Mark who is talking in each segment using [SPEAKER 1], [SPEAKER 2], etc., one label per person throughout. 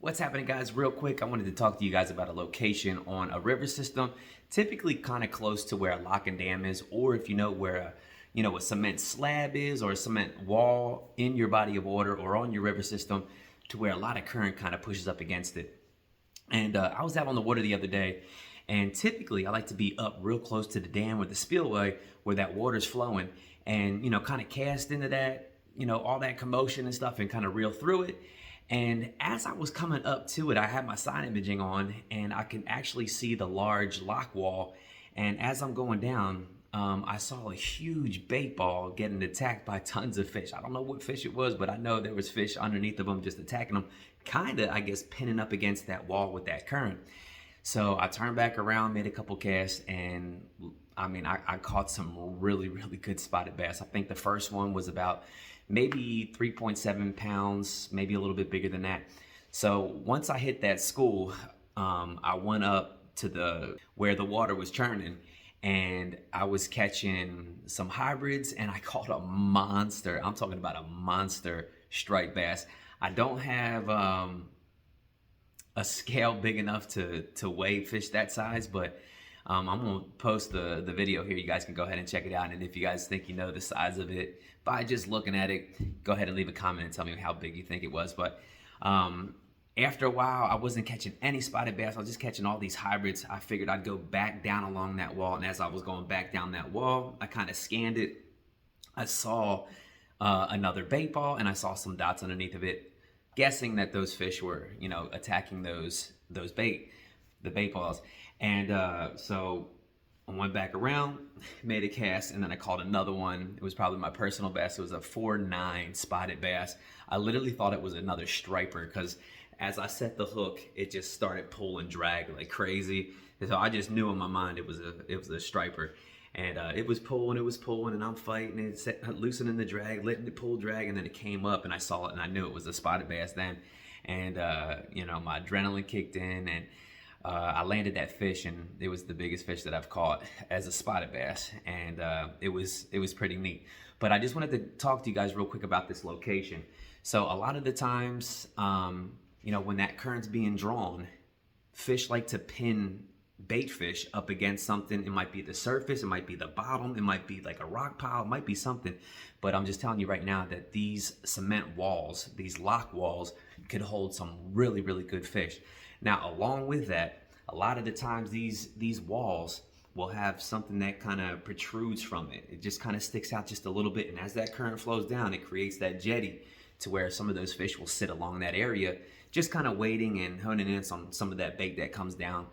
[SPEAKER 1] What's happening, guys? Real quick, I wanted to talk to you guys about a location on a river system, typically kind of close to where a lock and dam is, or if you know where a cement slab is or a cement wall in your body of water or on your river system, to where a lot of current kind of pushes up against it. And I was out on the water the other day, and typically I like to be up real close to the dam or the spillway where that water's flowing, and kind of cast into that, all that commotion and stuff, and kind of reel through it. And as I was coming up to it, I had my side imaging on, and I can actually see the large lock wall. And as I'm going down, I saw a huge bait ball getting attacked by tons of fish. I don't know what fish it was, but I know there was fish underneath of them just attacking them, kind of, I guess, pinning up against that wall with that current. So I turned back around, made a couple casts, and I caught some really, really good spotted bass. I think the first one was about maybe 3.7 pounds, maybe a little bit bigger than that. So once I hit that school, I went up to where the water was churning, and I was catching some hybrids, and I caught a monster. I'm talking about a monster striped bass. I don't have a scale big enough to weigh fish that size, but I'm gonna post the video here. You guys can go ahead and check it out, and if you guys think you know the size of it by just looking at it, go ahead and leave a comment and tell me how big you think it was. But after a while, I wasn't catching any spotted bass. I was just catching all these hybrids. I figured I'd go back down along that wall, and as I was going back down that wall, I kind of scanned it. I saw another bait ball, and I saw some dots underneath of it, guessing that those fish were, attacking the bait balls. And so I went back around, made a cast, and then I caught another one. It was probably my personal best. It was a 4.9 spotted bass. I literally thought it was another striper, because as I set the hook, it just started pull and drag like crazy. And so I just knew in my mind it was a striper. And it was pulling, and I'm fighting it, loosening the drag, letting it pull, drag, and then it came up, and I saw it, and I knew it was a spotted bass then. And my adrenaline kicked in, and I landed that fish, and it was the biggest fish that I've caught as a spotted bass, and it was pretty neat. But I just wanted to talk to you guys real quick about this location. So a lot of the times, when that current's being drawn, fish like to pin bait fish up against something. It might be the surface, it might be the bottom, it might be like a rock pile, it might be something. But I'm just telling you right now that these cement walls, these lock walls, could hold some really, really good fish. Now, along with that, a lot of the times these walls will have something that kind of protrudes from it. It just kind of sticks out just a little bit, and as that current flows down, it creates that jetty to where some of those fish will sit along that area, just kind of waiting and honing in on some of that bait that comes down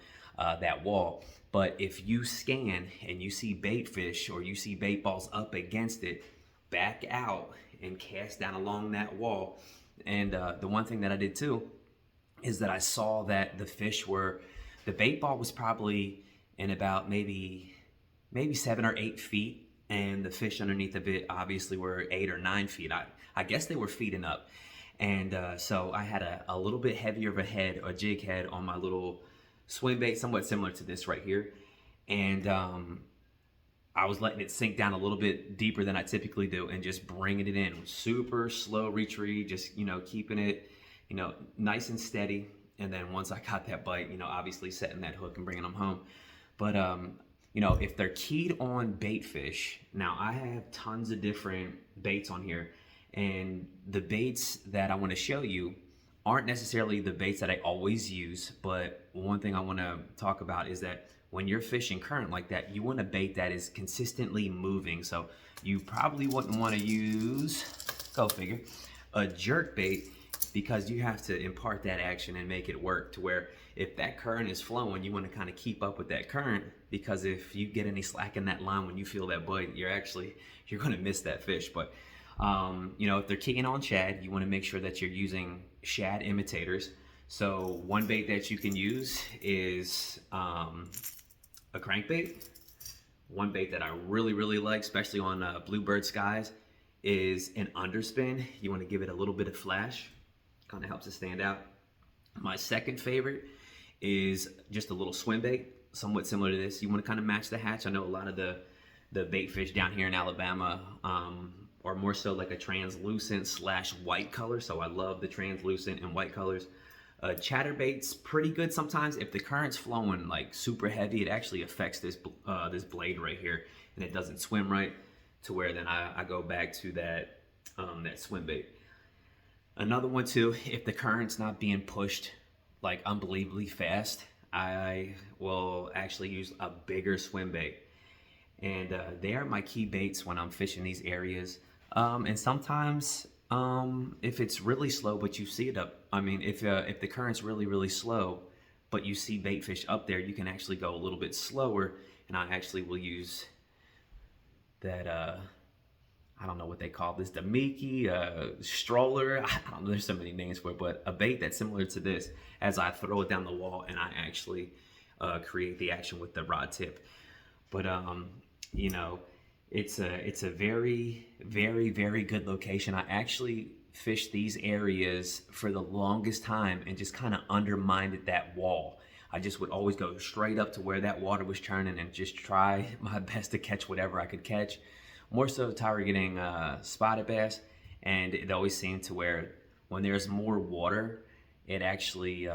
[SPEAKER 1] that wall. But if you scan and you see bait fish or you see bait balls up against it, back out and cast down along that wall. And the one thing that I did too is that I saw that the bait ball was probably in about maybe 7 or 8 feet, and the fish underneath of it obviously were 8 or 9 feet. I guess they were feeding up. And so I had a little bit heavier of a head, or jig head, on my little swim bait, somewhat similar to this right here. And I was letting it sink down a little bit deeper than I typically do, and just bringing it in. Super slow retrieve, just, keeping it, nice and steady. And then once I got that bite, obviously setting that hook and bringing them home. But, if they're keyed on bait fish, now I have tons of different baits on here. And the baits that I want to show you aren't necessarily the baits that I always use, but one thing I want to talk about is that when you're fishing current like that, you want a bait that is consistently moving. So you probably wouldn't want to use, go figure, a jerk bait, because you have to impart that action and make it work to where if that current is flowing, you want to kind of keep up with that current, because if you get any slack in that line when you feel that bite, you're going to miss that fish. But if they're keying on shad, you want to make sure that you're using shad imitators. So one bait that you can use is a crankbait. One bait that I really, really like, especially on bluebird skies, is an underspin. You want to give it a little bit of flash, kind of helps it stand out. My second favorite is just a little swim bait, somewhat similar to this. You want to kind of match the hatch. I know a lot of the bait fish down here in Alabama are more so like a translucent / white color, so I love the translucent and white colors. Chatterbait's pretty good sometimes. If the current's flowing like super heavy, it actually affects this this blade right here, and it doesn't swim right, to where then I go back to that that swim bait. Another one too, if the current's not being pushed like unbelievably fast, I will actually use a bigger swim bait. And they are my key baits when I'm fishing these areas. And sometimes if it's really slow, but you see it up, I mean, if the current's really slow, but you see bait fish up there, you can actually go a little bit slower. And I actually will use that, I don't know what they call this, the Mickey, stroller. I don't know, there's so many names for it, but a bait that's similar to this, as I throw it down the wall and I actually create the action with the rod tip. But you know, it's a very good location. I actually fished these areas for the longest time and just kind of undermined that wall. I just would always go straight up to where that water was churning and just try my best to catch whatever I could catch. More so targeting spotted bass, and it always seemed to where when there's more water, it actually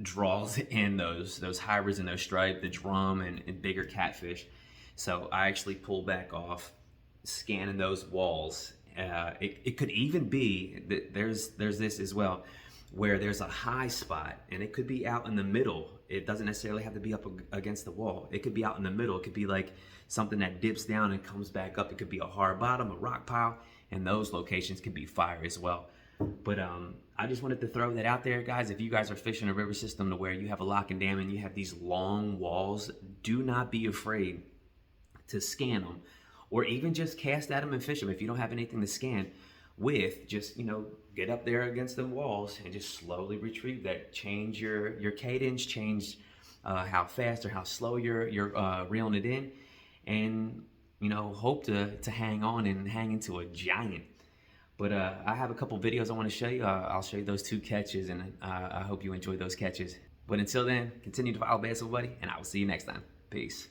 [SPEAKER 1] draws in those hybrids and those stripe, the drum, and bigger catfish. So I actually pull back off, scanning those walls. It could even be that there's this as well, where there's a high spot, and it could be out in the middle. It doesn't necessarily have to be up against the wall. It could be out in the middle. It could be like something that dips down and comes back up. It could be a hard bottom, a rock pile, and those locations can be fire as well. But I just wanted to throw that out there, guys. If you guys are fishing a river system to where you have a lock and dam and you have these long walls, do not be afraid to scan them, or even just cast at them and fish them. If you don't have anything to scan with, just, you know, get up there against the walls and just slowly retrieve that. Change your cadence, change how fast or how slow you're reeling it in, and, you know, hope to hang on and hang into a giant. But I have a couple videos I want to show you. I'll show you those 2 catches, and I hope you enjoy those catches. But until then, continue to follow Bassn, buddy, and I will see you next time. Peace.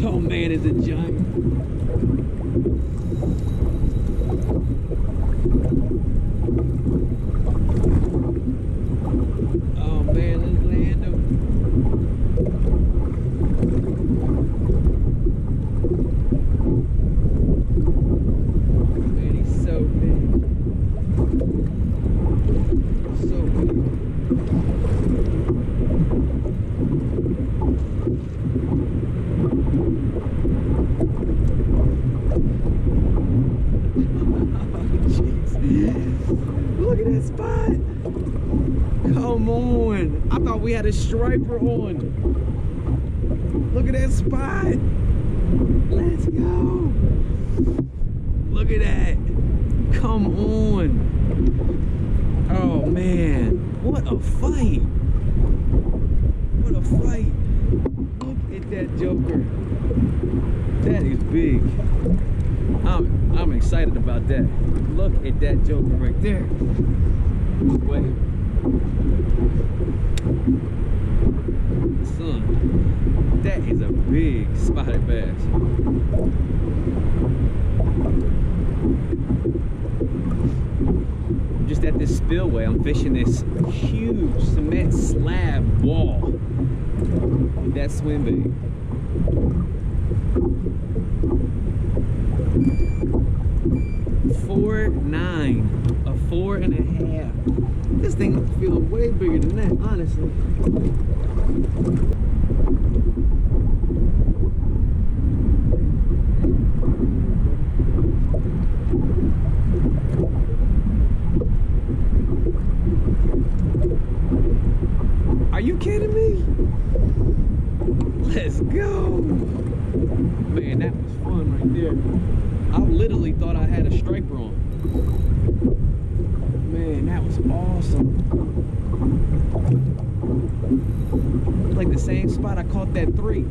[SPEAKER 2] Oh man, it's a giant. Oh man, let's land him. Man, he's so big. So big. Look at that spot. Come on. I thought we had a striper on. Look at that spot. Let's go. Look at that. Come on. Oh man. What a fight. What a fight. Look at that joker. That is big. I'm excited about that. Look at that joker right there. Wait. Son, that is a big spotted bass. I'm just at this spillway. I'm fishing this huge cement slab wall with that swim bait. $4.9, a 4.5. This thing feels way bigger than that, honestly. Are you kidding me? Let's go. Man, that was fun right there. I literally thought I had a striper on. Man, that was awesome. Like the same spot I caught that 3.